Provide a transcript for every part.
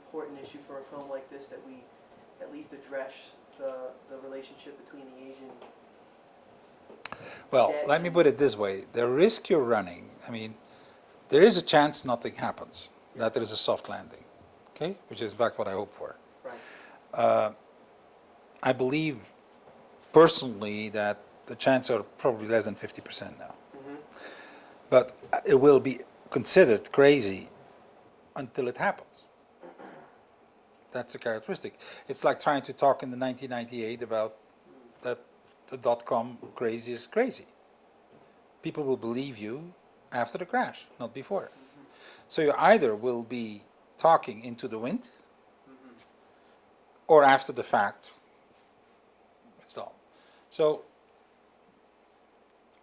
important issue for a film like this that we at least address the relationship between the Asian Well, debt let me and- put it this way. The risk you're running, I mean, there is a chance nothing happens, that there is a soft landing, okay? Which is in fact what I hope for. Right. I believe personally that the chances are probably less than 50% now. Mm-hmm. But it will be considered crazy until it happens. That's a characteristic. It's like trying to talk in the 1998 about that the dot-com crazy is crazy. People will believe you after the crash, not before. Mm-hmm. So you either will be talking into the wind, Mm-hmm. or after the fact, it's done. So,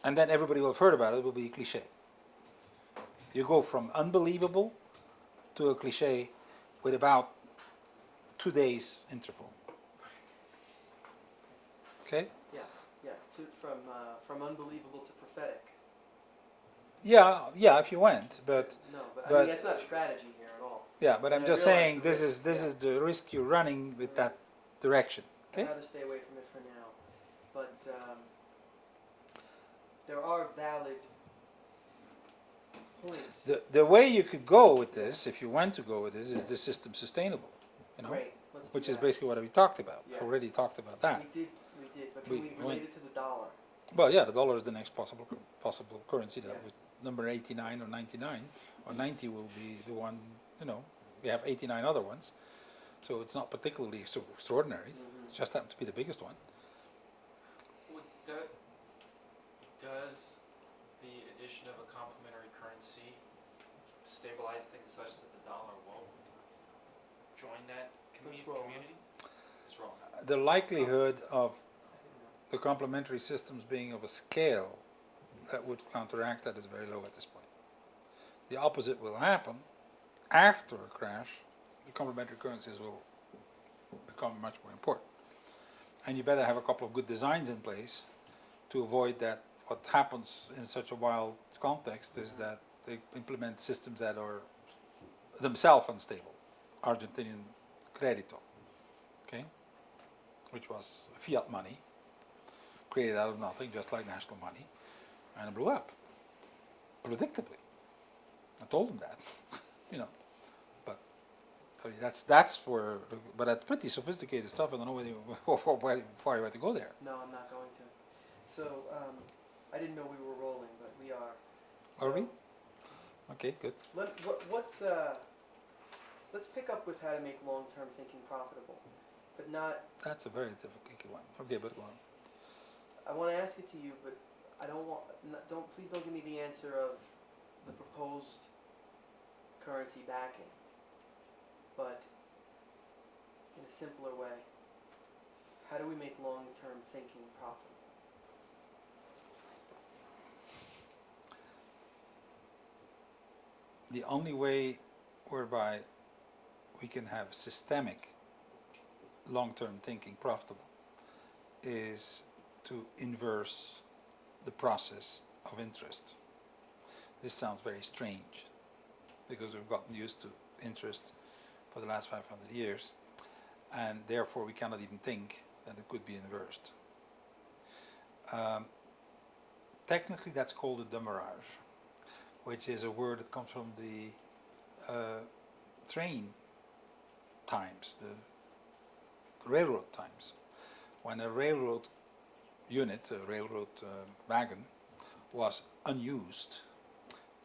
and then everybody will have heard about it, it will be a cliche. You go from unbelievable to a cliche with about 2 days interval. Okay? Yeah. From unbelievable to prophetic. Yeah, if you went, but No, but I but- mean that's not a strategy here at all. yeah, but I'm I just realize saying the this risk, is yeah. is the risk you're running with that direction. I'd Okay? rather stay away from it for now. But there are valid points. The way you could go with this, if you want to go with this, is the system sustainable, you know, Great. Let's do which is that. basically what we talked about. Yeah. Already talked about that. We did, but can We we went- relate it to the dollar? Well, yeah, the dollar is the next possible currency that Yeah. with number 89 or 99 or 90 will be the one. You know, we have 89 other ones, so it's not particularly so extraordinary. Mhm. It just happened to be the biggest one. Does the addition of a complementary currency stabilize things such that the dollar won't join that That's wrong. community? It's wrong. The likelihood of I didn't know. the complementary systems being of a scale that would counteract that is very low at this point. The opposite will happen after a crash. The complementary currencies will become much more important, and you better have a couple of good designs in place to avoid that. What happens in such a wild context is that they implement systems that are themselves unstable. Argentinian Credito, okay, which was fiat money created out of nothing, just like national money, and it blew up, predictably. I told them that, you know, but I mean, that's where, but that's pretty sophisticated stuff. I don't know whether why you have to go there. No, I'm not going to. So I didn't know we were rolling, but we are. Are we? So Okay, good. Let's pick up with how to make long-term thinking profitable, but not. That's a very difficult one. Okay, but go on. I want to ask it to you, but I don't want. Please don't give me the answer of the proposed currency backing, but in a simpler way. How do we make long-term thinking profitable? The only way whereby we can have systemic long-term thinking profitable is to inverse the process of interest. This sounds very strange because we've gotten used to interest for the last 500 years, and therefore we cannot even think that it could be inversed. Technically that's called a demurrage, which is a word that comes from the train times, the railroad times. When a railroad unit, a railroad wagon, was unused,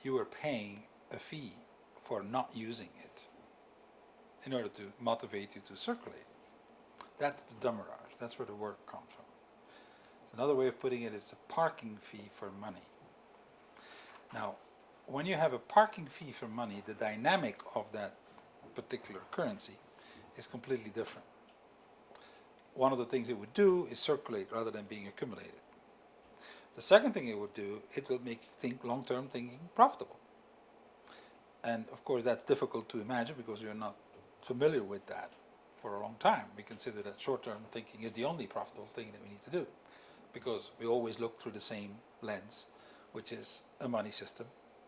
you were paying a fee for not using it in order to motivate you to circulate it. That's the demurrage. That's where the word comes from. Another way of putting it is a parking fee for money. Now, when you have a parking fee for money, the dynamic of that particular currency is completely different. One of the things it would do is circulate rather than being accumulated. The second thing it would do, it will make you think long-term thinking profitable. And of course that's difficult to imagine because we are not familiar with that for a long time. We consider that short-term thinking is the only profitable thing that we need to do because we always look through the same lens, which is a money system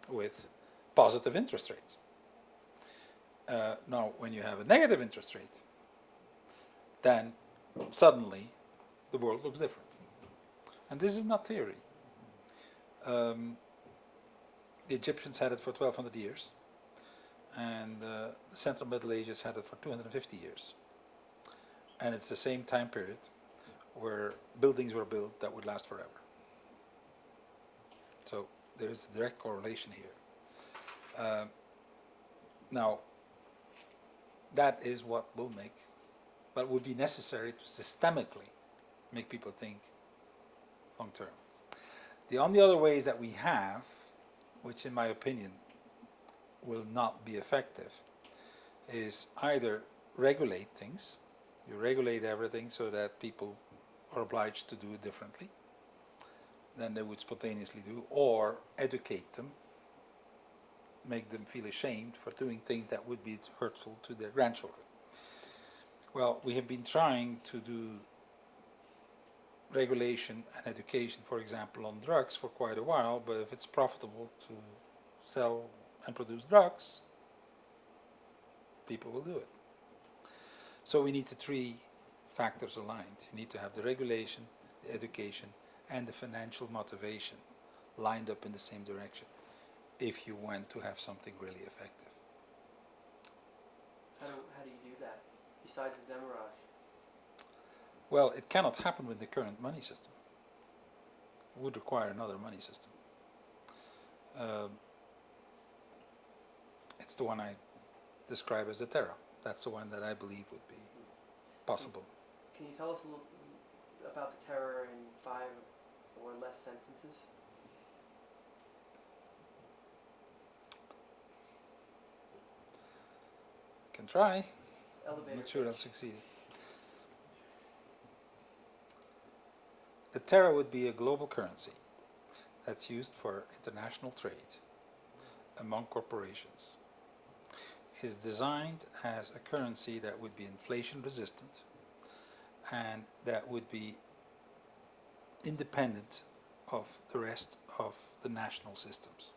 with positive interest rates. Now, when you have a negative interest rate, then suddenly the world looks different. And this is not theory. The Egyptians had it for 1200 years, and the Central Middle Ages had it for 250 years. And it's the same time period where buildings were built that would last forever. So there is a direct correlation here. Now, that is what will make, but would be necessary to systemically make people think long term. The only other ways that we have, which in my opinion will not be effective, is either regulate things. You regulate everything so that people are obliged to do it differently than they would spontaneously do, or educate them, make them feel ashamed for doing things that would be hurtful to their grandchildren. Well, we have been trying to do regulation and education, for example, on drugs for quite a while, but if it's profitable to sell and produce drugs, people will do it. So we need the three factors aligned. You need to have the regulation, the education, and the financial motivation lined up in the same direction if you want to have something really effective. How do you do that, besides the demarrage? Well, it cannot happen with the current money system. It would require another money system. It's the one I describe as the Terra. That's the one that I believe would be possible. Can you tell us a little about the terror in 5 or less sentences? Can try. Elevator Not sure I'll pitch. succeed. The Terra would be a global currency that's used for international trade among corporations. It is designed as a currency that would be inflation resistant and that would be independent of the rest of the national systems.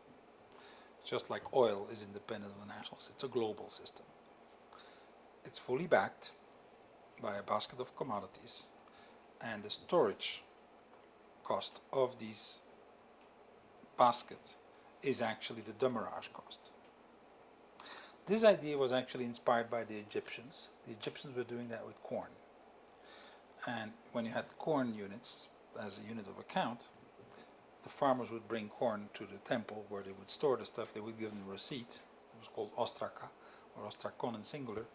Just like oil is independent of the national system, it's a global system. It's fully backed by a basket of commodities, and the storage cost of these basket is actually the demurrage cost. This idea was actually inspired by the Egyptians. The Egyptians were doing that with corn. And when you had corn units as a unit of account, the farmers would bring corn to the temple where they would store the stuff. They would give them a receipt. It was called ostraka, or ostrakon in singular.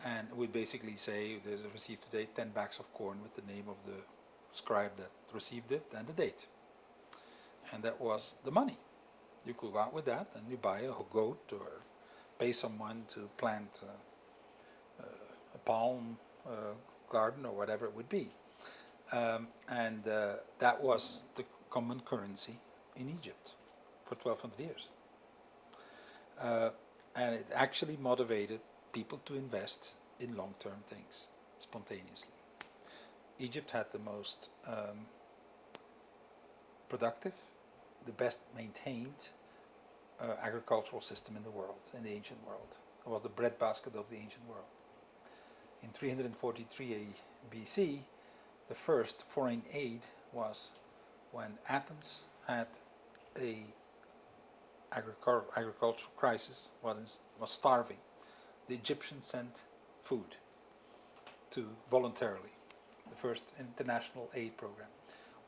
And it would basically say, there's a receipt today, 10 bags of corn with the name of the scribe that received it and the date. And that was the money. You could go out with that and you buy a goat or pay someone to plant a palm garden or whatever it would be. That was the common currency in Egypt for 1200 years. And it actually motivated people to invest in long-term things spontaneously. Egypt had the most productive, the best maintained agricultural system in the world, in the ancient world. It was the breadbasket of the ancient world. In 343 BC, the first foreign aid was when Athens had a agricultural crisis, was starving. The Egyptians sent food to voluntarily. The first international aid program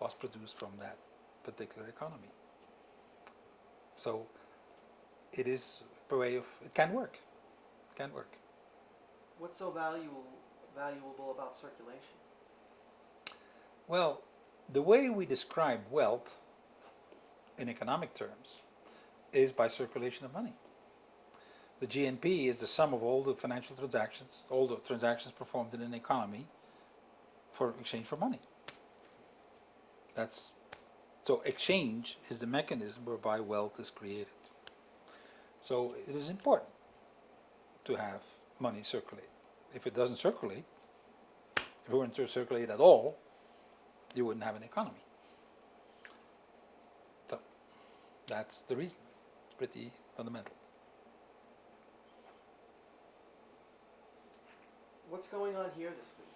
was produced from that particular economy. So it is a way of, it can work. It can work. What's so valuable about circulation? Well, the way we describe wealth in economic terms is by circulation of money. The GNP is the sum of all the financial transactions, all the transactions performed in an economy for exchange for money. So exchange is the mechanism whereby wealth is created. So it is important to have money circulate. If it doesn't circulate, if it weren't to circulate at all, you wouldn't have an economy. So that's the reason. It's pretty fundamental. What's going on here this week?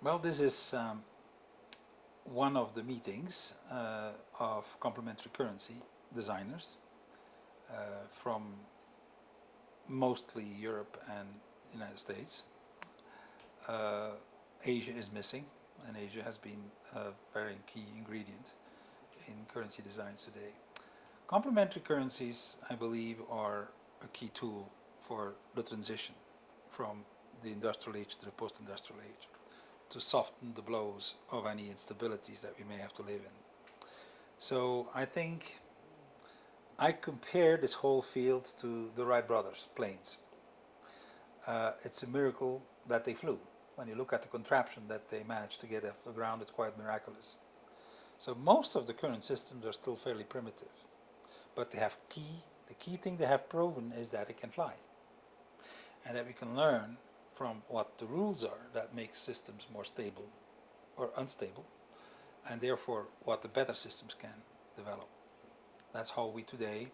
Well, this is one of the meetings of complementary currency designers from mostly Europe and United States. Asia is missing, and Asia has been a very key ingredient in currency designs today. Complementary currencies, I believe, are a key tool for the transition from the industrial age to the post-industrial age, to soften the blows of any instabilities that we may have to live in. So I think I compare this whole field to the Wright brothers' planes. It's a miracle that they flew. When you look at the contraption that they managed to get off the ground, it's quite miraculous. So most of the current systems are still fairly primitive, but they have the key thing they have proven is that it can fly, and that we can learn from what the rules are that makes systems more stable or unstable, and therefore what the better systems can develop. That's how we today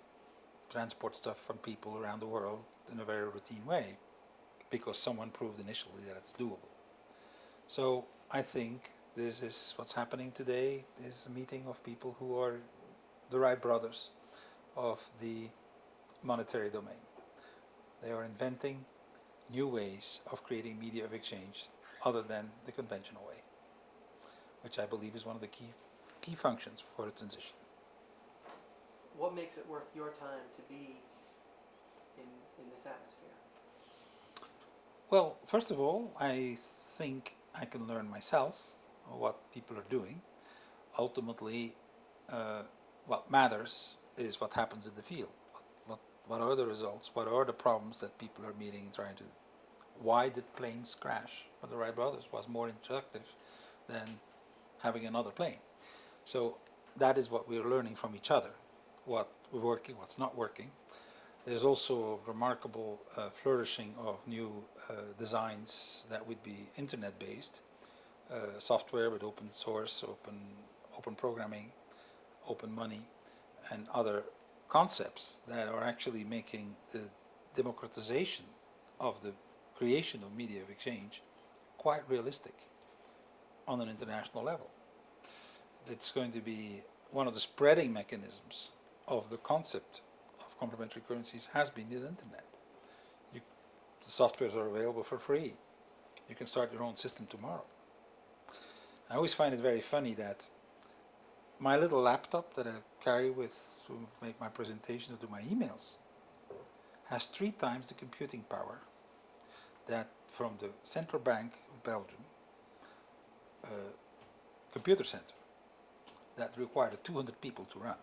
transport stuff from people around the world in a very routine way, because someone proved initially that it's doable. So I think this is what's happening today, is a meeting of people who are the Wright brothers of the monetary domain. They are inventing new ways of creating media of exchange other than the conventional way, which I believe is one of the key functions for the transition. What makes it worth your time to be in this atmosphere? Well, first of all, I think I can learn myself what people are doing. Ultimately, what matters is what happens in the field. What are the results? What are the problems that people are meeting and trying to... Why did planes crash? But the Wright brothers was more instructive than having another plane. So that is what we're learning from each other. What we're working, what's not working. There's also a remarkable flourishing of new designs that would be internet-based, software with open source, open programming, open money, and other concepts that are actually making the democratization of the creation of media of exchange quite realistic on an international level. It's going to be one of the spreading mechanisms of the concept of complementary currencies has been the internet. The softwares are available for free. You can start your own system tomorrow. I always find it very funny that my little laptop that I carry with to make my presentations or do my emails has 3 times the computing power that from the Central Bank of Belgium computer center that required 200 people to run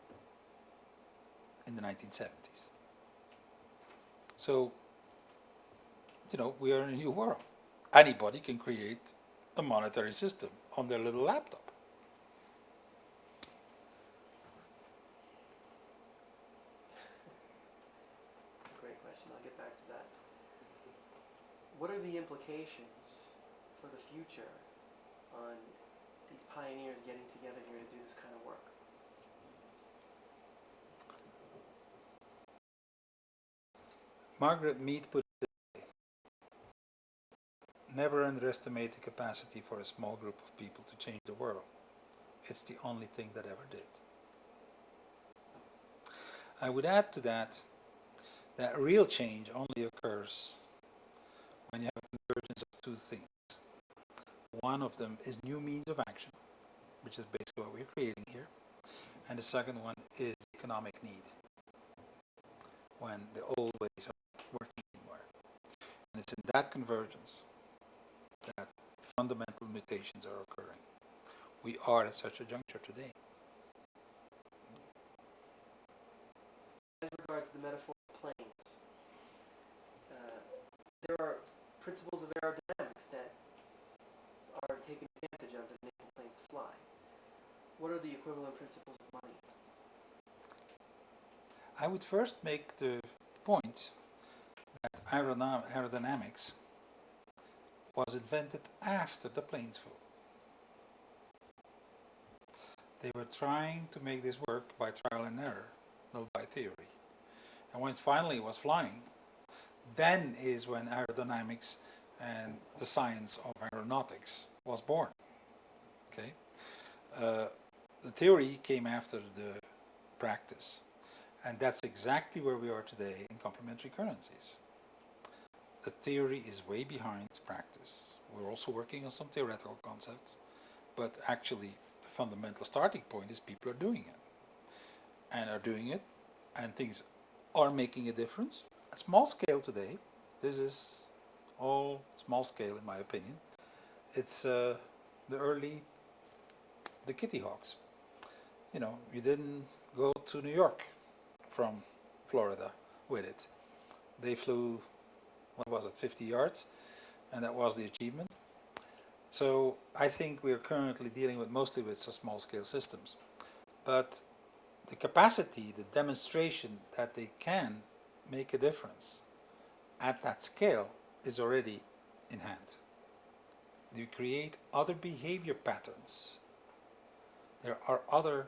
in the 1970s. So, you know, we are in a new world. Anybody can create a monetary system on their little laptop. Great question. I'll get back to that. What are the implications for the future on these pioneers getting together here to do this kind of work? Margaret Mead put it this way: never underestimate the capacity for a small group of people to change the world. It's the only thing that ever did. I would add to that that real change only occurs when you have a convergence of 2 things. One of them is new means of action, which is basically what we're creating here. And the second one is economic need, when the old ways are not working anymore. And it's in that convergence that fundamental mutations are occurring. We are at such a juncture today. As regards to the metaphor of planes, there are principles of aerodynamics that are taken advantage of to enable planes to fly. What are the equivalent principles of money? I would first make the point that aerodynamics was invented after the planes flew. They were trying to make this work by trial and error, not by theory. And when it finally was flying, then is when aerodynamics and the science of aeronautics was born. Okay, the theory came after the practice, and that's exactly where we are today in complementary currencies. The theory is way behind practice. We're also working on some theoretical concepts, but actually the fundamental starting point is people are doing it, and things are making a difference. At small scale today, this is all small scale in my opinion. It's the Kitty Hawks. You know, you didn't go to New York from Florida with it. They flew, what was it, 50 yards, and that was the achievement. So I think we're currently dealing with mostly with small scale systems. But the capacity, the demonstration that they can make a difference at that scale is already in hand. You create other behavior patterns. There are other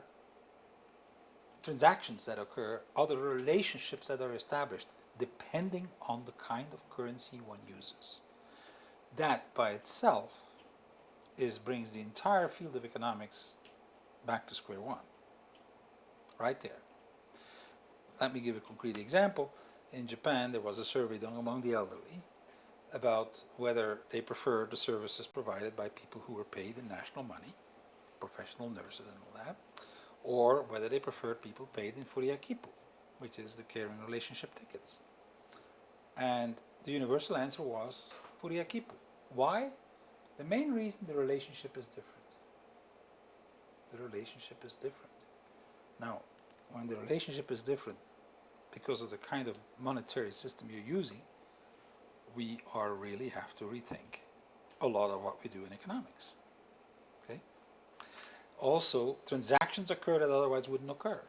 transactions that occur, other relationships that are established, depending on the kind of currency one uses. That by itself brings the entire field of economics back to square one. Right there. Let me give a concrete example. In Japan, there was a survey done among the elderly about whether they preferred the services provided by people who were paid in national money, professional nurses and all that, or whether they preferred people paid in furiakipu, which is the caring relationship tickets. And the universal answer was furiakipu. Why? The main reason the relationship is different. The relationship is different. Now, when the relationship is different because of the kind of monetary system you're using, we really have to rethink a lot of what we do in economics. Okay? Also, transactions occur that otherwise wouldn't occur.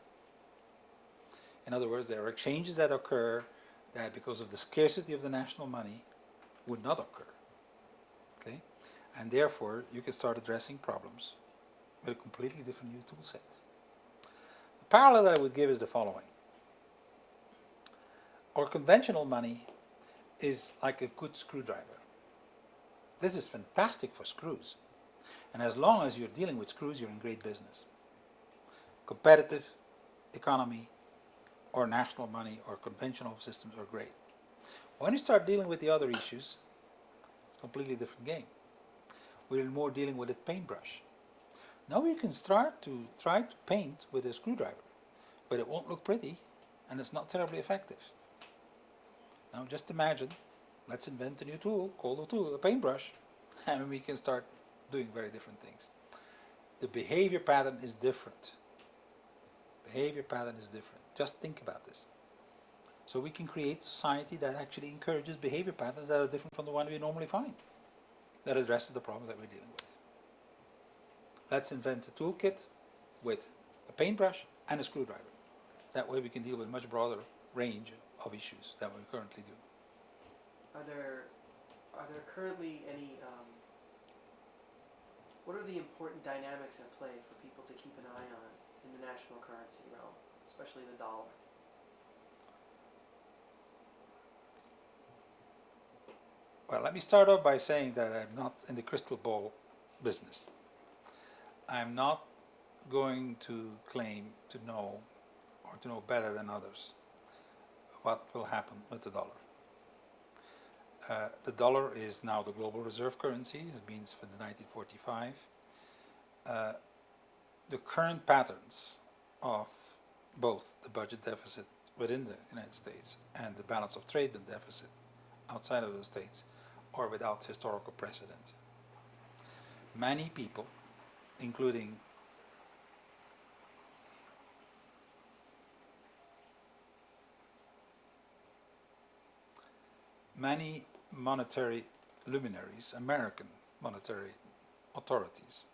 In other words, there are exchanges that occur that because of the scarcity of the national money would not occur. Okay? And therefore, you can start addressing problems with a completely different new tool set. The parallel that I would give is the following. Our conventional money is like a good screwdriver. This is fantastic for screws. And as long as you're dealing with screws, you're in great business. Competitive economy or national money or conventional systems are great. When you start dealing with the other issues, it's a completely different game. We're more dealing with a paintbrush. Now we can start to try to paint with a screwdriver, but it won't look pretty and it's not terribly effective. Now just imagine, let's invent a new tool called a paintbrush, and we can start doing very different things. The behavior pattern is different. Behavior pattern is different. Just think about this. So we can create society that actually encourages behavior patterns that are different from the one we normally find, that addresses the problems that we're dealing with. Let's invent a toolkit with a paintbrush and a screwdriver. That way we can deal with a much broader range of issues than we currently do. Are there currently any, what are the important dynamics at play for people to keep an eye on in the national currency realm, especially the dollar? Well, let me start off by saying that I'm not in the crystal ball business. I'm not going to claim to know or to know better than others what will happen with the dollar. The dollar is now the global reserve currency. It means since 1945. The current patterns of both the budget deficit within the United States and the balance of trade deficit outside of the States are without historical precedent. Many people, including many monetary luminaries, American monetary authorities,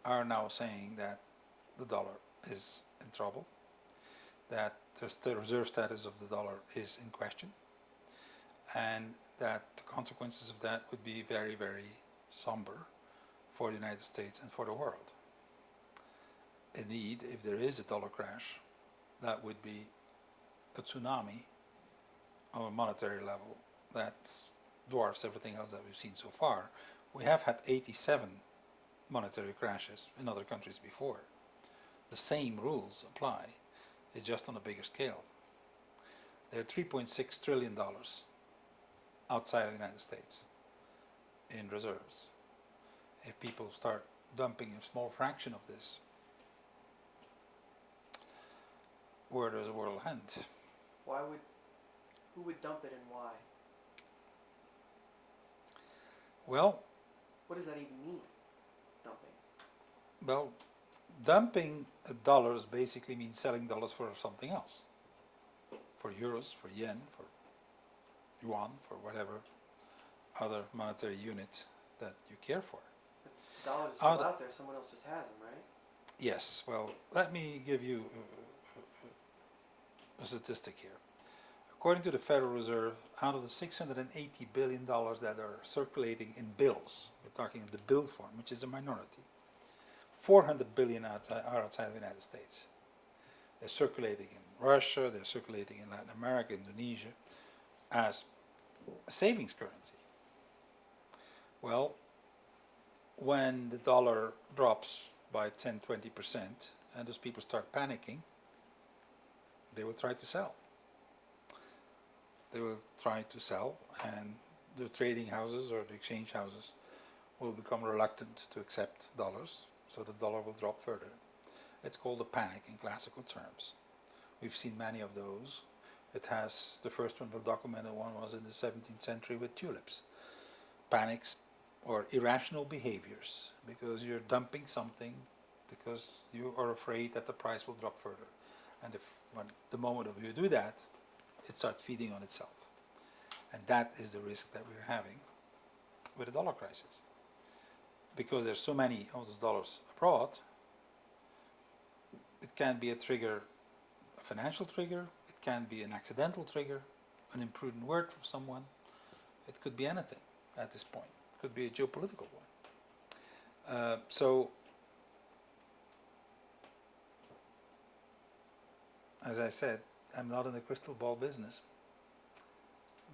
are now saying that the dollar is in trouble, that the reserve status of the dollar is in question, and that the consequences of that would be very, very somber for the United States and for the world. Indeed, if there is a dollar crash, that would be a tsunami on a monetary level that dwarfs everything else that we've seen so far. We have had 87 monetary crashes in other countries before. The same rules apply, it's just on a bigger scale. There are $3.6 trillion outside of the United States in reserves. If people start dumping a small fraction of this, where does the world end? Who would dump it and why? Well, What does that even mean, dumping? well, dumping dollars basically means selling dollars for something else. For euros, for yen, for yuan, for whatever other monetary unit that you care for. The dollars are still out there, someone else just has them, right? Yes, well, let me give you a statistic here. According to the Federal Reserve, out of the $680 billion that are circulating in bills, we're talking in the bill form, which is a minority, 400 billion are outside of the United States. They're circulating in Russia, they're circulating in Latin America, Indonesia, as a savings currency. Well, when the dollar drops by 10-20% and those people start panicking, they will try to sell. They will try to sell, and the trading houses or the exchange houses will become reluctant to accept dollars, so the dollar will drop further. It's called a panic in classical terms. We've seen many of those. It has, the first one, the documented one, was in the 17th century with tulips. Panics or irrational behaviors, because you're dumping something because you are afraid that the price will drop further. And when the moment of you do that, it starts feeding on itself. And that is the risk that we're having with the dollar crisis. Because there's so many of those dollars abroad, it can be a trigger, a financial trigger, it can be an accidental trigger, an imprudent word from someone. It could be anything at this point. It could be a geopolitical one. So, as I said, I'm not in the crystal ball business,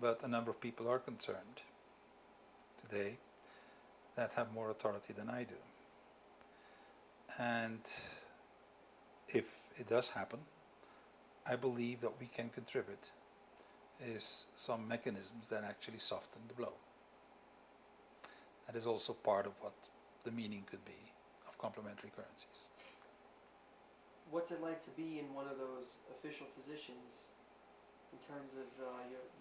but a number of people are concerned today that have more authority than I do. And if it does happen, I believe that we can contribute is some mechanisms that actually soften the blow. That is also part of what the meaning could be of complementary currencies. What's it like to be in one of those official positions in terms of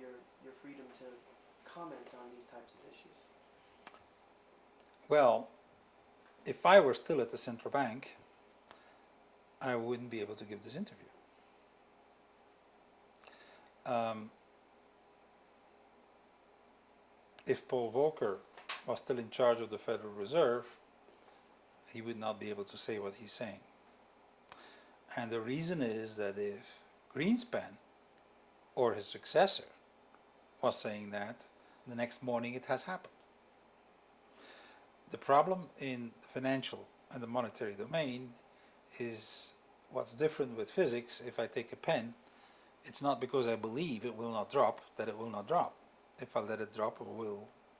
your freedom to comment on these types of issues? Well, if I were still at the central bank, I wouldn't be able to give this interview. If Paul Volcker was still in charge of the Federal Reserve, he would not be able to say what he's saying. And the reason is that if Greenspan or his successor was saying that, the next morning it has happened. The problem in the financial and the monetary domain is what's different with physics. If I take a pen, it's not because I believe it will not drop that it will not drop. If I let it drop,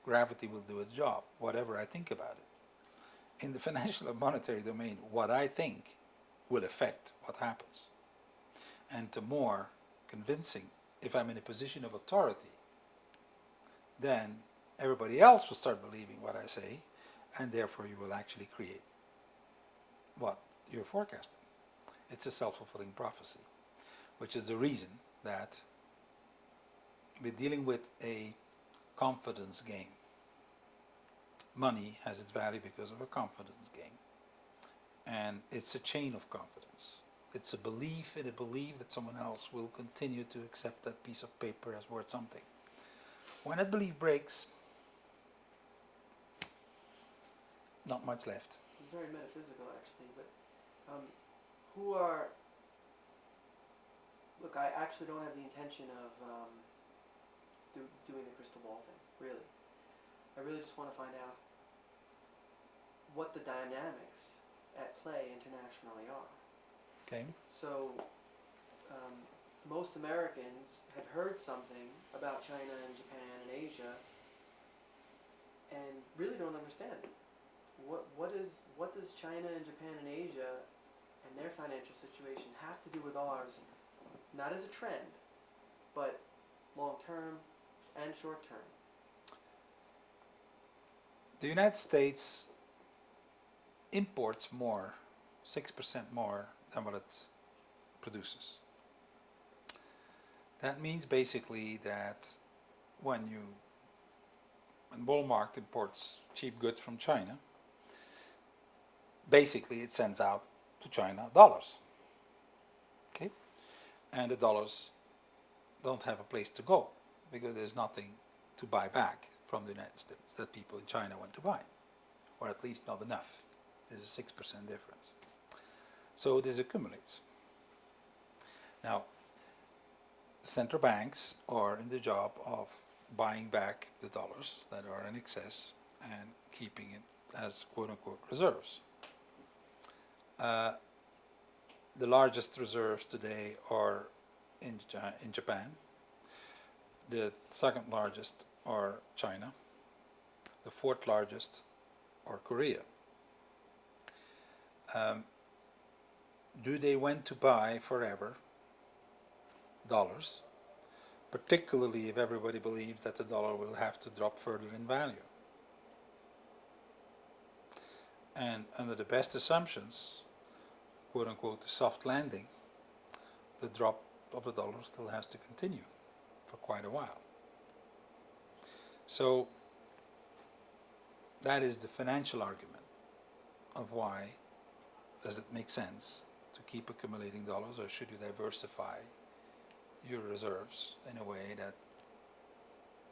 gravity will do its job, whatever I think about it. In the financial and monetary domain, what I think will affect what happens. And the more convincing, if I'm in a position of authority, then everybody else will start believing what I say, and therefore you will actually create what you're forecasting. It's a self-fulfilling prophecy, which is the reason that we're dealing with a confidence game. Money has its value because of a confidence game. And it's a chain of confidence. It's a belief in a belief that someone else will continue to accept that piece of paper as worth something. When that belief breaks, not much left. It's very metaphysical, actually, but look, I actually don't have the intention of doing the crystal ball thing, really. I really just want to find out what the dynamics at play internationally are. Okay. So, most Americans had heard something about China and Japan and Asia, and really don't understand it. What does China and Japan and Asia and their financial situation have to do with ours, not as a trend, but long term and short term? The United States imports more, 6% more than what it produces. That means basically that when Walmart imports cheap goods from China, basically it sends out to China dollars. Okay? And the dollars don't have a place to go because there's nothing to buy back from the United States that people in China want to buy, or at least not enough. There's a 6% difference. So this accumulates. Now, central banks are in the job of buying back the dollars that are in excess and keeping it as quote-unquote reserves. The largest reserves today are in Japan. The second largest are China. The fourth largest are Korea. Do they want to buy forever dollars, particularly if everybody believes that the dollar will have to drop further in value? And under the best assumptions, quote unquote, the soft landing, the drop of the dollar still has to continue for quite a while. So that is the financial argument of why does it make sense to keep accumulating dollars, or should you diversify your reserves in a way that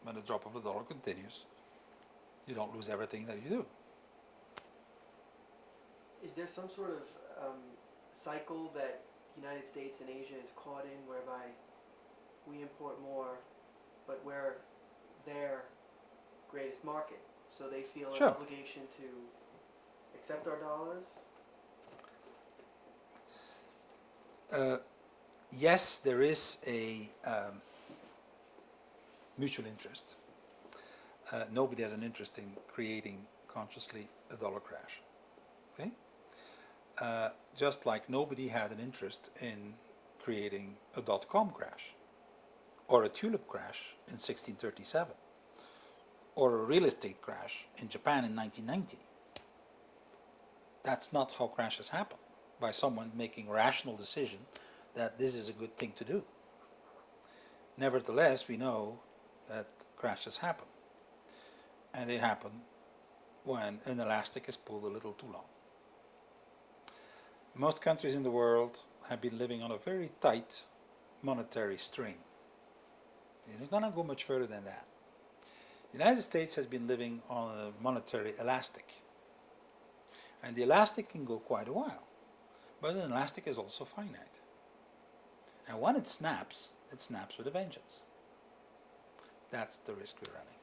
when the drop of the dollar continues, you don't lose everything that you do. Is there some sort of cycle that United States and Asia is caught in, whereby we import more, but we're their greatest market, so they feel an Sure. obligation to accept our dollars? Yes, there is a mutual interest. Nobody has an interest in creating consciously a dollar crash. Okay? Just like nobody had an interest in creating a dot-com crash, or a tulip crash in 1637, or a real estate crash in Japan in 1990. That's not how crashes happen, by someone making a rational decision that this is a good thing to do. Nevertheless, we know that crashes happen, and they happen when an elastic is pulled a little too long. Most countries in the world have been living on a very tight monetary string. You're not going to go much further than that. The United States has been living on a monetary elastic. And the elastic can go quite a while. But an elastic is also finite. And when it snaps with a vengeance. That's the risk we're running.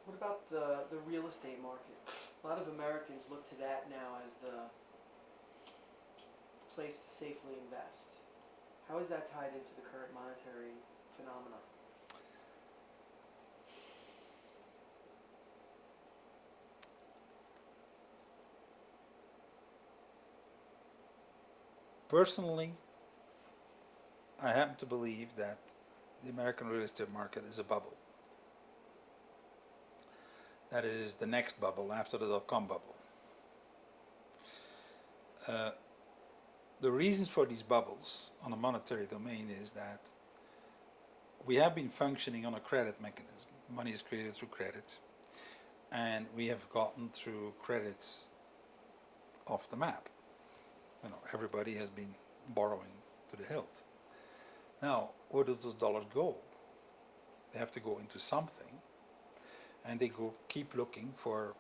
What about the real estate market? A lot of Americans look to that now as the place to safely invest. How is that tied into the current monetary phenomena? Personally, I happen to believe that the American real estate market is a bubble. That is the next bubble after the dot-com bubble. The reasons for these bubbles on a monetary domain is that we have been functioning on a credit mechanism. Money is created through credit, and we have gotten through credits off the map. You know, everybody has been borrowing to the hilt. Now, where do those dollars go? They have to go into something, and they keep looking for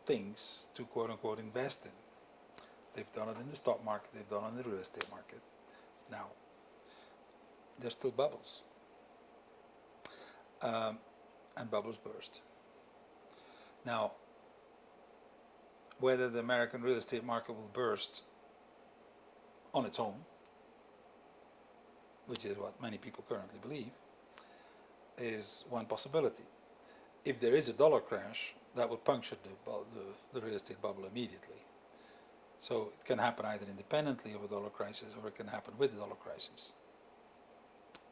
things to quote-unquote invest in. They've done it in the stock market, they've done it in the real estate market. Now, there's still bubbles. And bubbles burst. Now, whether the American real estate market will burst on its own, which is what many people currently believe, is one possibility. If there is a dollar crash, that will puncture the real estate bubble immediately. So it can happen either independently of a dollar crisis or it can happen with a dollar crisis.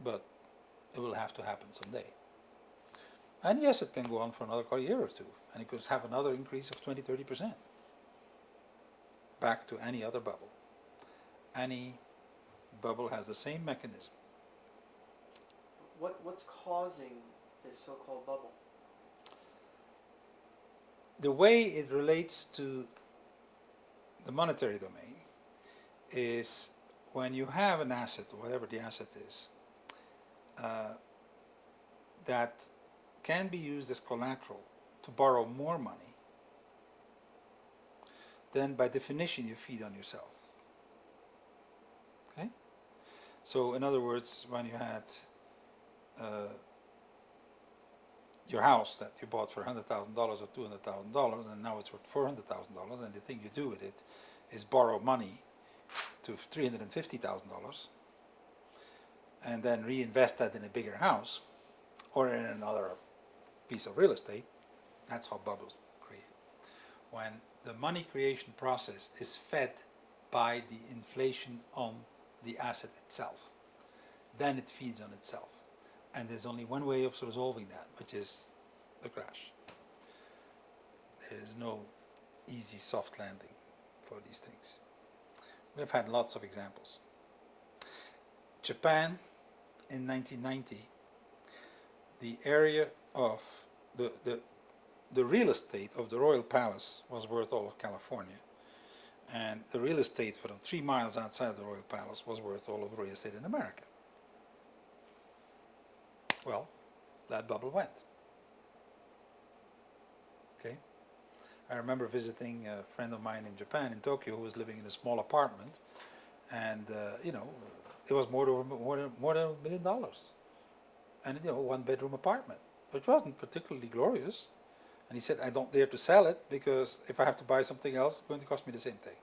But it will have to happen someday. And yes, it can go on for another year or two, and it could have another increase of 20–30%. Back to any other bubble. Any bubble has the same mechanism. What's causing this so-called bubble? The way it relates to the monetary domain is when you have an asset, whatever the asset is, that can be used as collateral to borrow more money, then by definition you feed on yourself. Okay? So in other words, when you had your house that you bought for $100,000 or $200,000 and now it's worth $400,000, and the thing you do with it is borrow money to $350,000 and then reinvest that in a bigger house or in another piece of real estate. That's how bubbles create. When the money creation process is fed by the inflation on the asset itself, then it feeds on itself. And there's only one way of resolving that, which is the crash. There is no easy soft landing for these things. We've had lots of examples. Japan in 1990, the area of the real estate of the Royal Palace was worth all of California, and the real estate for 3 miles outside the Royal Palace was worth all of the real estate in America. Well, that bubble went. Okay? I remember visiting a friend of mine in Japan, in Tokyo, who was living in a small apartment, and it was more than $1 million, and 1-bedroom apartment, which wasn't particularly glorious. And he said, I don't dare to sell it because if I have to buy something else, it's going to cost me the same thing.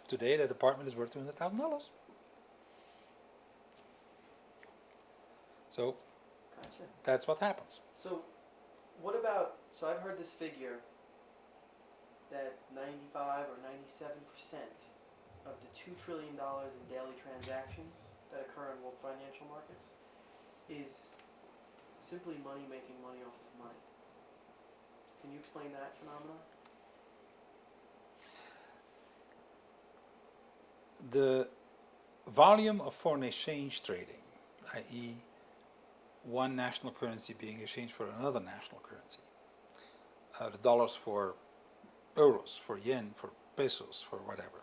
Today, that apartment is worth $200,000. So Gotcha. that's what happens. So what about, so I've heard this figure that 95 or 97% of the $2 trillion in daily transactions that occur in world financial markets is simply money making money off of money. Can you explain that phenomenon? The volume of foreign exchange trading, i.e. one national currency being exchanged for another national currency, the dollars for euros, for yen, for pesos, for whatever,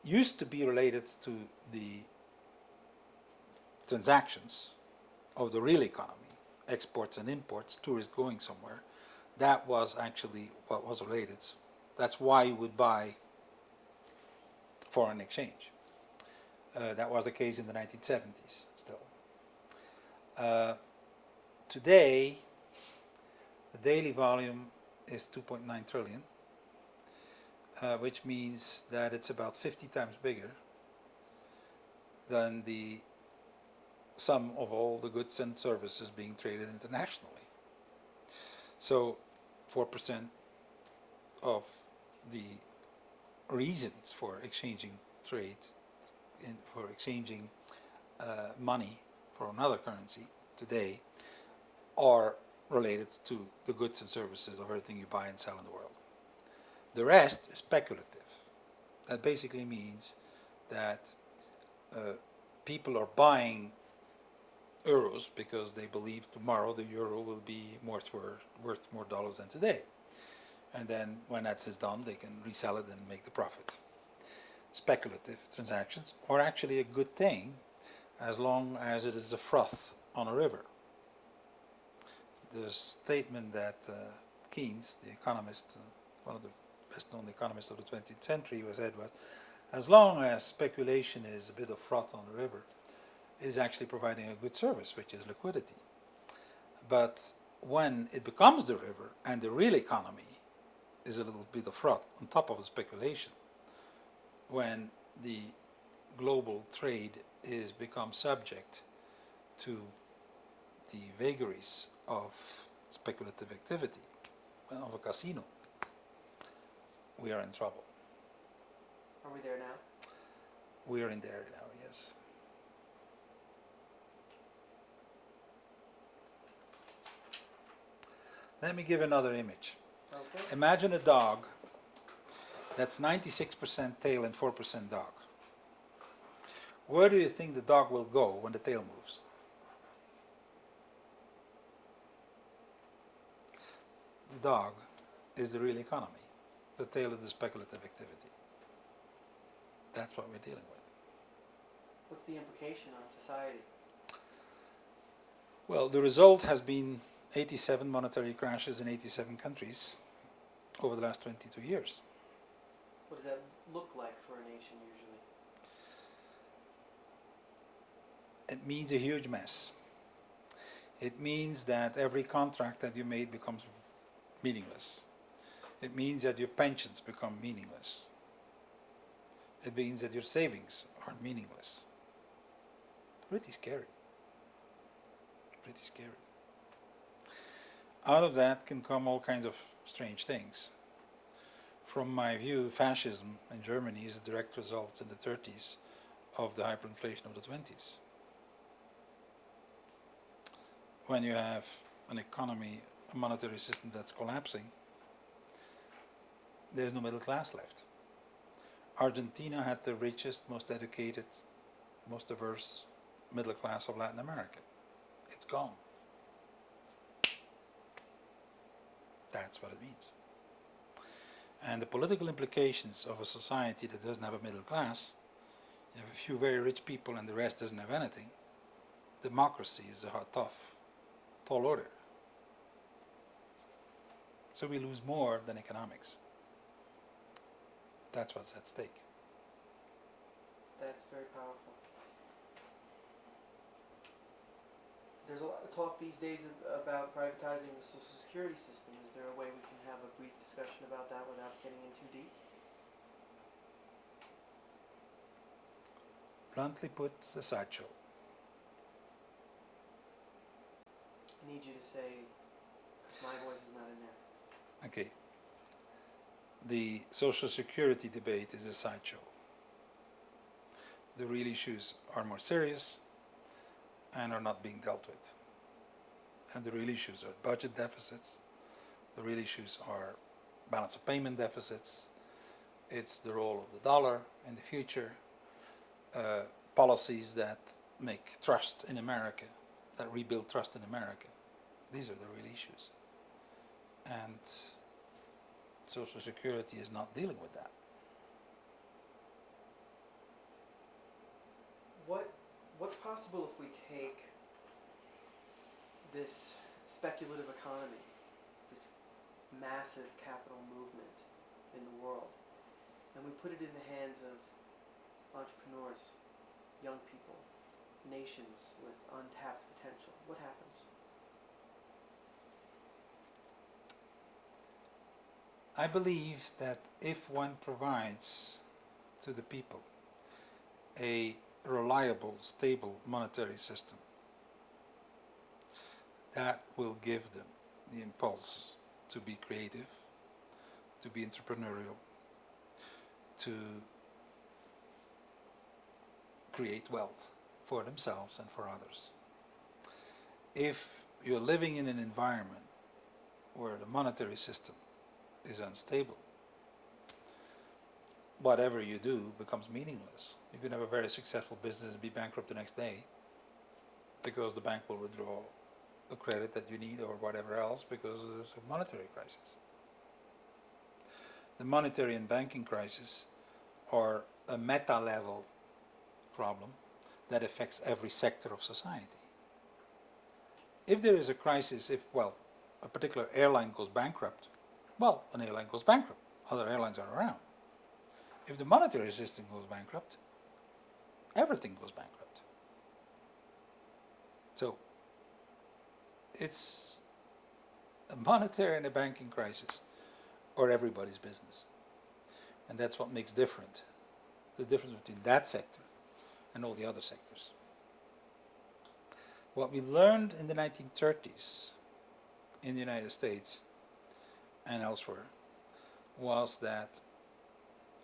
used to be related to the transactions of the real economy, exports and imports, tourists going somewhere. That was actually what was related. That's why you would buy foreign exchange. That was the case in the 1970s still. Today, the daily volume is 2.9 trillion, which means that it's about 50 times bigger than the sum of all the goods and services being traded internationally. So 4% of the reasons for exchanging trade, for exchanging money for another currency today are related to the goods and services of everything you buy and sell in the world. The rest is speculative. That basically means that people are buying euros because they believe tomorrow the euro will be worth more dollars than today. And then when that is done, they can resell it and make the profit. Speculative transactions are actually a good thing as long as it is a froth on a river. The statement that Keynes, the economist, one of the best-known economists of the 20th century, said was, as long as speculation is a bit of froth on the river, it is actually providing a good service, which is liquidity. But when it becomes the river and the real economy is a little bit of froth on top of the speculation, when the global trade is become subject to the vagaries of speculative activity, of a casino, we are in trouble. Are we there now? We are in there now, yes. Let me give another image. Okay. Imagine a dog that's 96% tail and 4% dog. Where do you think the dog will go when the tail moves? The dog is the real economy. The tail is the speculative activity. That's what we're dealing with. What's the implication on society? Well, the result has been 87 monetary crashes in 87 countries over the last 22 years. What does that look like for a nation usually? It means a huge mess. It means that every contract that you made becomes meaningless. It means that your pensions become meaningless. It means that your savings are meaningless. Pretty scary. Pretty scary. Out of that can come all kinds of strange things. From my view, fascism in Germany is a direct result in the 30s of the hyperinflation of the 20s. When you have an economy, a monetary system that's collapsing, there's no middle class left. Argentina had the richest, most educated, most diverse middle class of Latin America. It's gone. That's what it means. And the political implications of a society that doesn't have a middle class, you have a few very rich people and the rest doesn't have anything. Democracy is a tough, tall order. So we lose more than economics. That's what's at stake. That's very powerful. There's a lot of talk these days about privatizing the Social Security system. Is there a way we can have a brief discussion about that without getting in too deep? Bluntly put, a sideshow. I need you to say, because my voice is not in there. Okay. The Social Security debate is a sideshow. The real issues are more serious and are not being dealt with. And the real issues are budget deficits. The real issues are balance of payment deficits. It's the role of the dollar in the future. Policies that make trust in America, that rebuild trust in America. These are the real issues. And Social Security is not dealing with that. What's possible if we take this speculative economy, this massive capital movement in the world, and we put it in the hands of entrepreneurs, young people, nations with untapped potential? What happens? I believe that if one provides to the people a reliable, stable monetary system, that will give them the impulse to be creative, to be entrepreneurial, to create wealth for themselves and for others. If you're living in an environment where the monetary system is unstable, whatever you do becomes meaningless. You can have a very successful business and be bankrupt the next day because the bank will withdraw the credit that you need or whatever else because there's a monetary crisis. The monetary and banking crisis are a meta-level problem that affects every sector of society. If there is a crisis, a particular airline goes bankrupt, an airline goes bankrupt. Other airlines are around. If the monetary system goes bankrupt, everything goes bankrupt. So, it's a monetary and a banking crisis, or everybody's business. And that's what makes the difference between that sector and all the other sectors. What we learned in the 1930s in the United States and elsewhere was that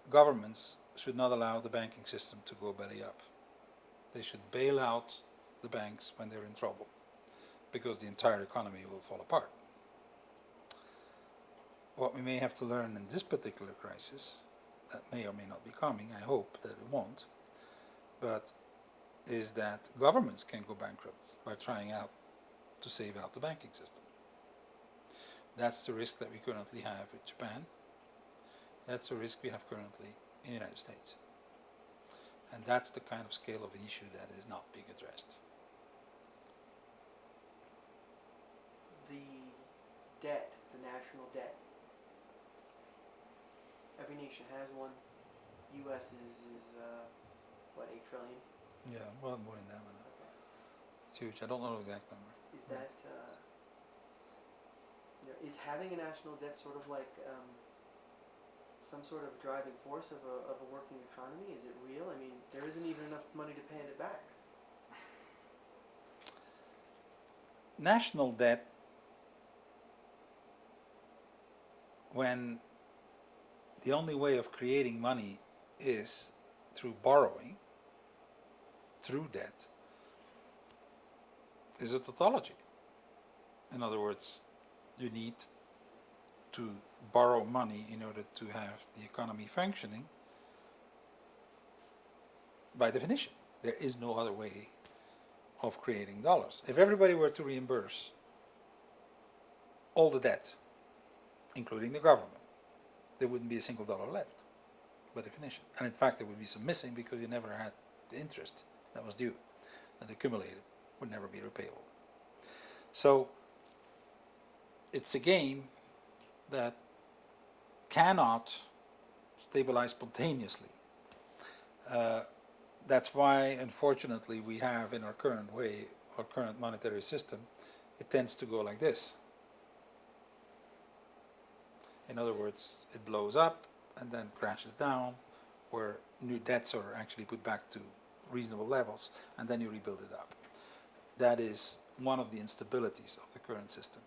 governments should not allow the banking system to go belly up. They should bail out the banks when they're in trouble, because the entire economy will fall apart. What we may have to learn in this particular crisis, that may or may not be coming, I hope that it won't, but is that governments can go bankrupt by trying out to save out the banking system. That's the risk that we currently have with Japan. That's the risk we have currently in the United States. And that's the kind of scale of an issue that is not being addressed. The debt, the national debt. Every nation has one. U.S. is what, 8 trillion? Yeah, well, more than that one. Okay. It's huge. I don't know the exact number. Is that, is having a national debt sort of like some sort of driving force of a working economy? Is it real? I mean, there isn't even enough money to pay it back. National debt, when the only way of creating money is through borrowing, through debt, is a tautology. In other words, you need to borrow money in order to have the economy functioning. By definition, there is no other way of creating dollars. If everybody were to reimburse all the debt, including the government, there wouldn't be a single dollar left, by definition. And in fact, there would be some missing because you never had the interest that was due, that accumulated, would never be repayable. So it's a game that cannot stabilize spontaneously. That's why, unfortunately, we have in our current way, our current monetary system, it tends to go like this. In other words, it blows up and then crashes down, where new debts are actually put back to reasonable levels, and then you rebuild it up. That is one of the instabilities of the current system.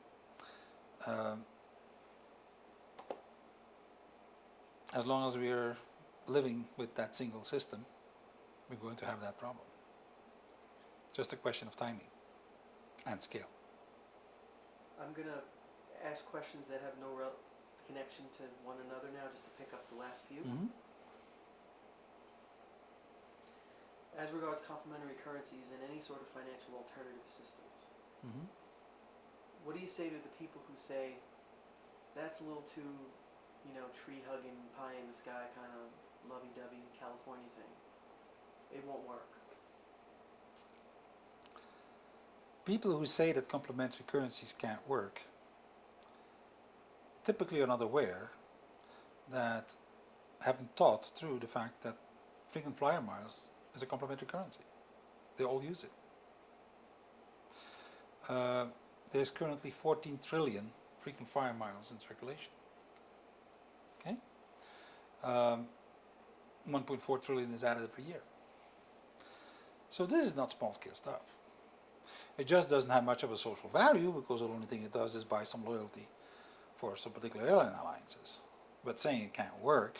As long as we are living with that single system, we're going to have that problem. Just a question of timing and scale. I'm going to ask questions that have no connection to one another now, just to pick up the last few. Mm-hmm. As regards complementary currencies and any sort of financial alternative systems, Mm-hmm. what do you say to the people who say that's a little too, tree-hugging, pie-in-the-sky kind of lovey-dovey California thing? It won't work. People who say that complementary currencies can't work typically are not aware that haven't thought through the fact that frequent flyer miles is a complementary currency. They all use it. There's currently 14 trillion frequent flyer miles in circulation. Okay? 1.4 trillion is added every year. So this is not small-scale stuff. It just doesn't have much of a social value because the only thing it does is buy some loyalty for some particular airline alliances. But saying it can't work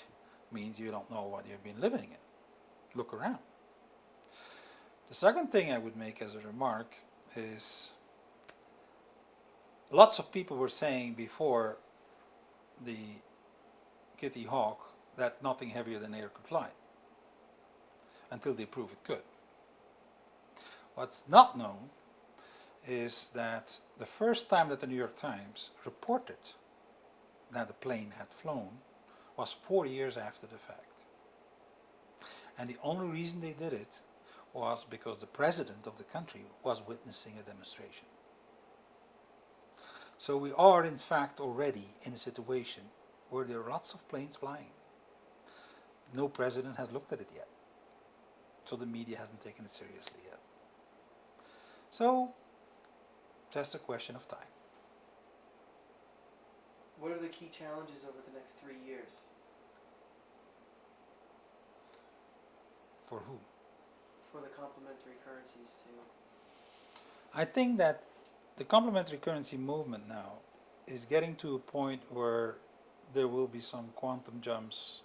means you don't know what you've been living in. Look around. The second thing I would make as a remark is lots of people were saying before the Kitty Hawk that nothing heavier than air could fly, until they prove it could. What's not known is that the first time that the New York Times reported that the plane had flown was 4 years after the fact. And the only reason they did it was because the president of the country was witnessing a demonstration. So we are in fact already in a situation where there are lots of planes flying. No president has looked at it yet. So the media hasn't taken it seriously yet. So, just a question of time. What are the key challenges over the next 3 years? For who? for the complementary currencies to? I think that the complementary currency movement now is getting to a point where there will be some quantum jumps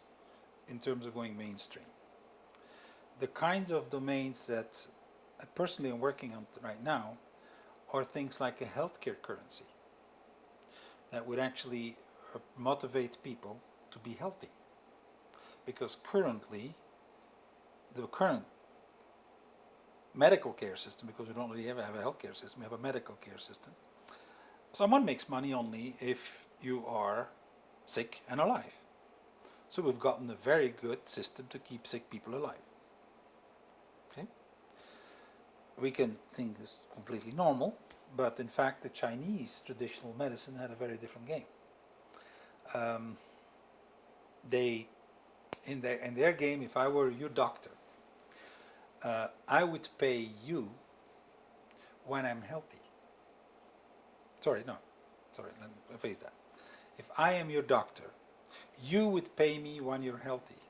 in terms of going mainstream. The kinds of domains that I personally am working on right now are things like a healthcare currency that would actually motivate people to be healthy. Because currently, the current medical care system, because we don't really ever have a healthcare system, we have a medical care system. Someone makes money only if you are sick and alive. So we've gotten a very good system to keep sick people alive. Okay? We can think it's completely normal, but in fact the Chinese traditional medicine had a very different game. In their game, if I were your doctor, I would pay you when I'm healthy. Let me rephrase that. If I am your doctor, you would pay me when you're healthy.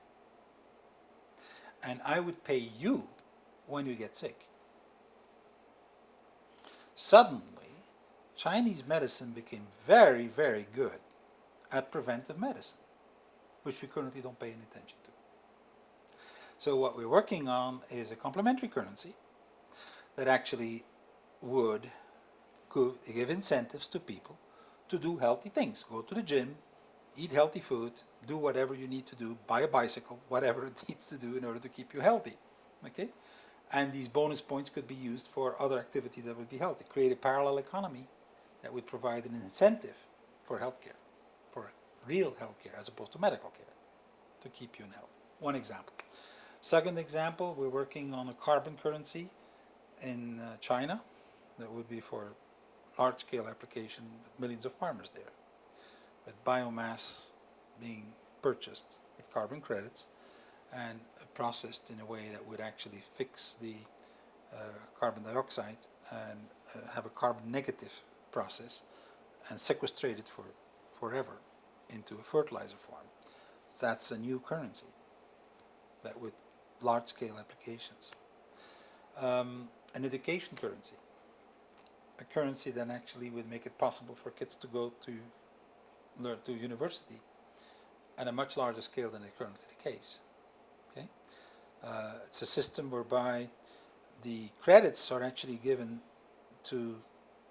And I would pay you when you get sick. Suddenly, Chinese medicine became very, very good at preventive medicine, which we currently don't pay any attention to. So what we're working on is a complementary currency that actually would give incentives to people to do healthy things. Go to the gym, eat healthy food, do whatever you need to do, buy a bicycle, whatever it needs to do in order to keep you healthy. Okay? And these bonus points could be used for other activities that would be healthy. Create a parallel economy that would provide an incentive for healthcare, for real healthcare as opposed to medical care, to keep you in health. One example. Second example, we're working on a carbon currency in China that would be for large-scale application with millions of farmers there, with biomass being purchased with carbon credits and processed in a way that would actually fix the carbon dioxide and have a carbon negative process and sequestrate it for forever into a fertilizer form. So that's a new currency that would large-scale applications. An education currency, a currency that actually would make it possible for kids to go to learn to university at a much larger scale than is currently the case. Okay? It's a system whereby the credits are actually given to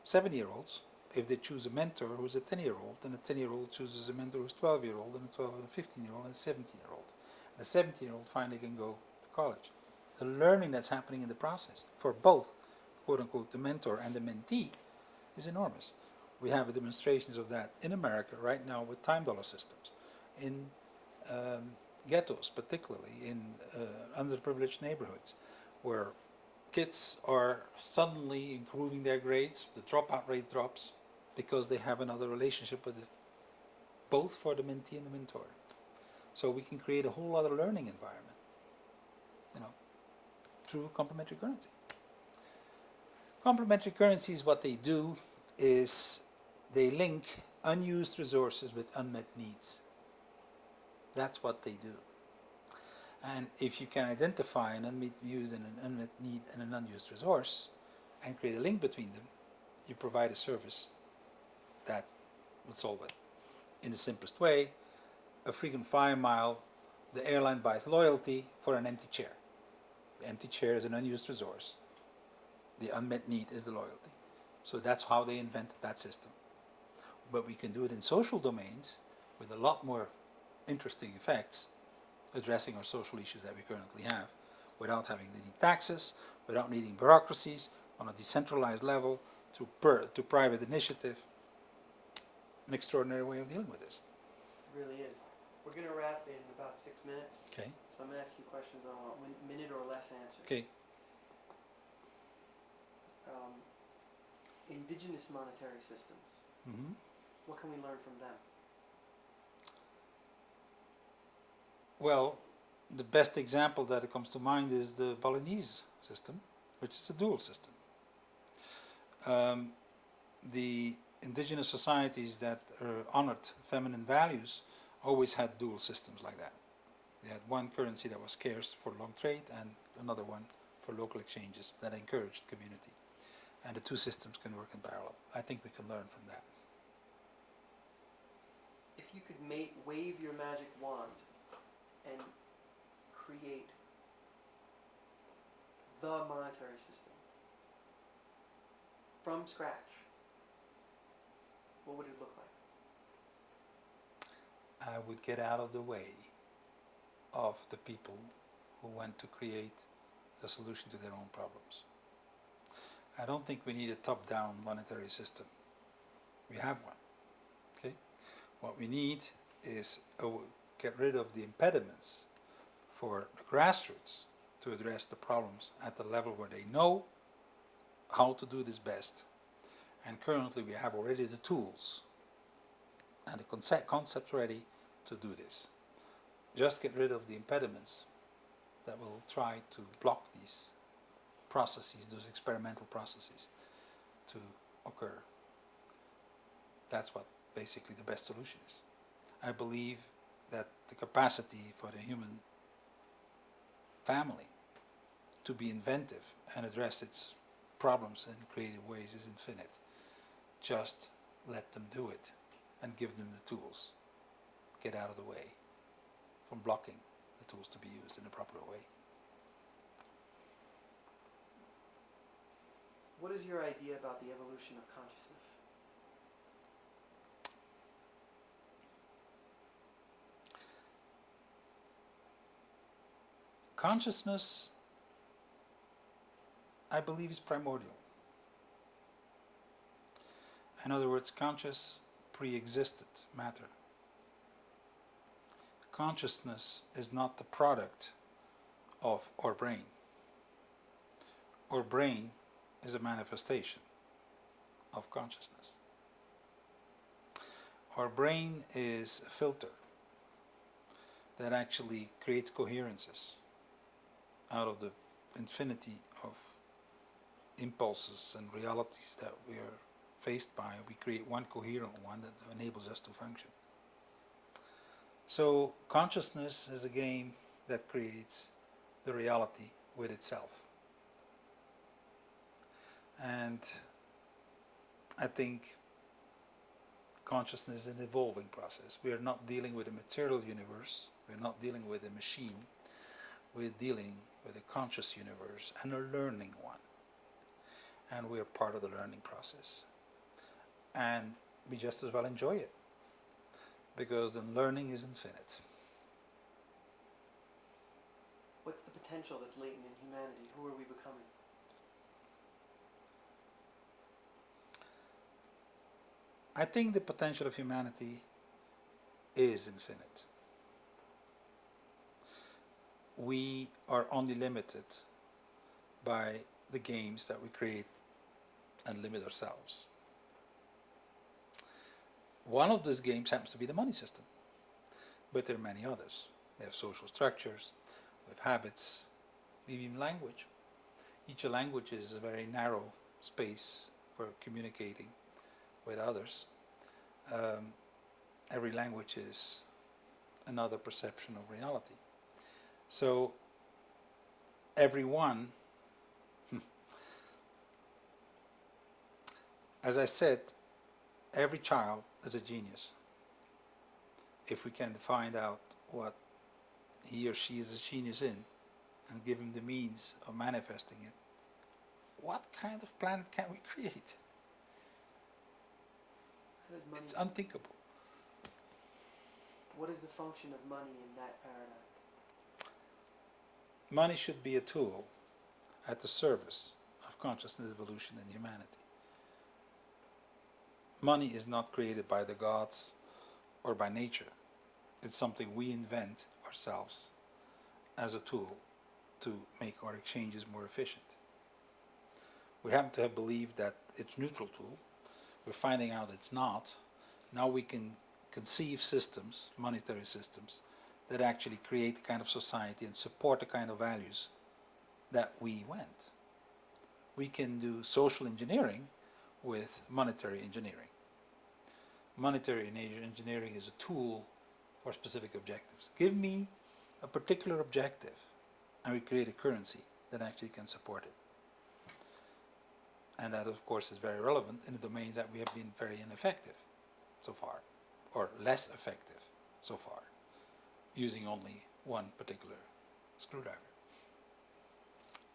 7-year-olds if they choose a mentor who's a 10-year-old, and a 10-year-old chooses a mentor who's 12-year-old, and a 12 and a 15-year-old, and a 17-year-old. And a 17-year-old finally can go to college. The learning that's happening in the process for both, quote-unquote, the mentor and the mentee is enormous. We have demonstrations of that in America right now with time dollar systems, in ghettos particularly, in underprivileged neighborhoods, where kids are suddenly improving their grades, the dropout rate drops because they have another relationship with both for the mentee and the mentor. So we can create a whole other learning environment, through complementary currency. Complementary currencies, what they do is they link unused resources with unmet needs. That's what they do. And if you can identify an unmet use and an unmet need and an unused resource and create a link between them, you provide a service that will solve it. In the simplest way, a frequent flyer mile, the airline buys loyalty for an empty chair. The empty chair is an unused resource. The unmet need is the loyalty. So that's how they invented that system. But we can do it in social domains with a lot more interesting effects, addressing our social issues that we currently have, without having to need taxes, without needing bureaucracies, on a decentralized level, to private initiative. An extraordinary way of dealing with this. It really is. We're going to wrap in about 6 minutes. Okay. So I'm going to ask you questions on a minute or less answers. Okay. Indigenous monetary systems. Mm-hmm. What can we learn from them? Well, the best example that comes to mind is the Balinese system, which is a dual system. The indigenous societies that honored feminine values always had dual systems like that. They had one currency that was scarce for long trade and another one for local exchanges that encouraged community. And the two systems can work in parallel. I think we can learn from that. If you could wave your magic wand and create the monetary system from scratch, what would it look like? I would get out of the way of the people who want to create a solution to their own problems. I don't think we need a top-down monetary system. We have one. Okay? What we need is get rid of the impediments for the grassroots to address the problems at the level where they know how to do this best. And currently we have already the tools and the concepts ready to do this. Just get rid of the impediments that will try to block these processes, those experimental processes, to occur. That's what basically the best solution is. I believe that the capacity for the human family to be inventive and address its problems in creative ways is infinite. Just let them do it and give them the tools. Get out of the way from blocking the tools to be used in a proper way. What is your idea about the evolution of consciousness? Consciousness, I believe, is primordial. In other words, conscious pre-existed matter. Consciousness is not the product of our brain. Our brain is a manifestation of consciousness. Our brain is a filter that actually creates coherences out of the infinity of impulses and realities that we are faced by. We create one coherent one that enables us to function. So consciousness is a game that creates the reality with itself. And I think consciousness is an evolving process. We are not dealing with a material universe, we're not dealing with a machine, we're dealing with a conscious universe and a learning one. And we're part of the learning process. And we just as well enjoy it, because the learning is infinite. What's the potential that's latent in humanity? Who are we becoming? I think the potential of humanity is infinite. We are only limited by the games that we create and limit ourselves. One of those games happens to be the money system, but there are many others. We have social structures, we have habits, we have even language. Each language is a very narrow space for communicating with others. Every language is another perception of reality. So everyone, as I said, every child is a genius. If we can find out what he or she is a genius in and give him the means of manifesting it, what kind of planet can we create? How does money, It's unthinkable. what is the function of money in that paradigm? Money should be a tool at the service of consciousness, evolution, and humanity. Money is not created by the gods or by nature. It's something we invent ourselves as a tool to make our exchanges more efficient. We happen to have believed that it's a neutral tool. We're finding out it's not. Now we can conceive systems, monetary systems, that actually create the kind of society and support the kind of values that we want. We can do social engineering with monetary engineering. Monetary engineering is a tool for specific objectives. Give me a particular objective and we create a currency that actually can support it. And that, of course, is very relevant in the domains that we have been very ineffective so far, or less effective so far, using only one particular screwdriver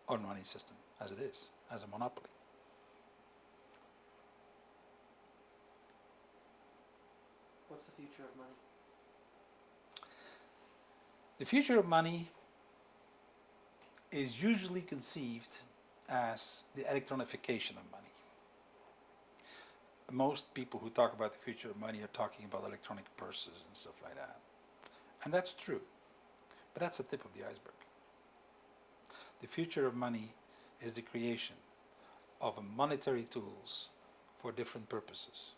or money system as it is, as a monopoly. What's the future of money? The future of money is usually conceived as the electronification of money. Most people who talk about the future of money are talking about electronic purses and stuff like that. And that's true, but that's the tip of the iceberg. The future of money is the creation of monetary tools for different purposes.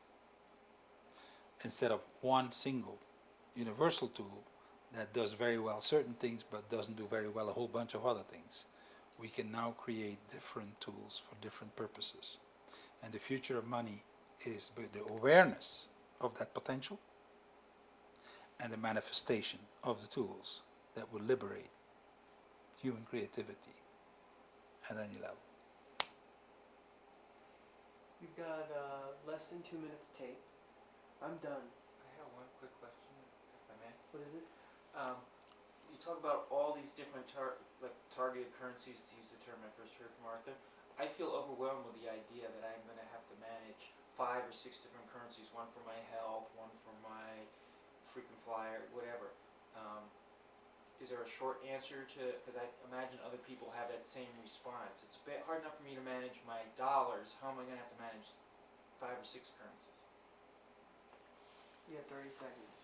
Instead of one single universal tool that does very well certain things but doesn't do very well a whole bunch of other things, we can now create different tools for different purposes. And the future of money is the awareness of that potential and the manifestation of the tools that will liberate human creativity at any level. You've got less than 2 minutes tape. I'm done. I have one quick question, if I may. What is it? You talk about all these different targeted currencies, to use the term I first heard from Arthur. I feel overwhelmed with the idea that I'm going to have to manage 5 or 6 different currencies, one for my health, one for my frequent flyer, whatever. Is there a short answer to, because I imagine other people have that same response. It's a bit hard enough for me to manage my dollars. How am I going to have to manage 5 or 6 currencies? You got 30 seconds.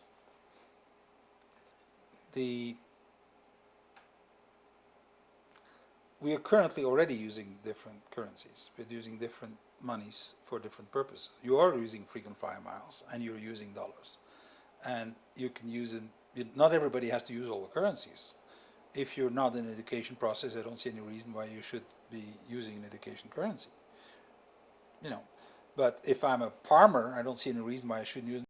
We are currently already using different currencies. We're using different monies for different purposes. You are using frequent flyer miles and you're using dollars. And you can use them. Not everybody has to use all the currencies. If you're not in the education process, I don't see any reason why you should be using an education currency. But if I'm a farmer, I don't see any reason why I shouldn't use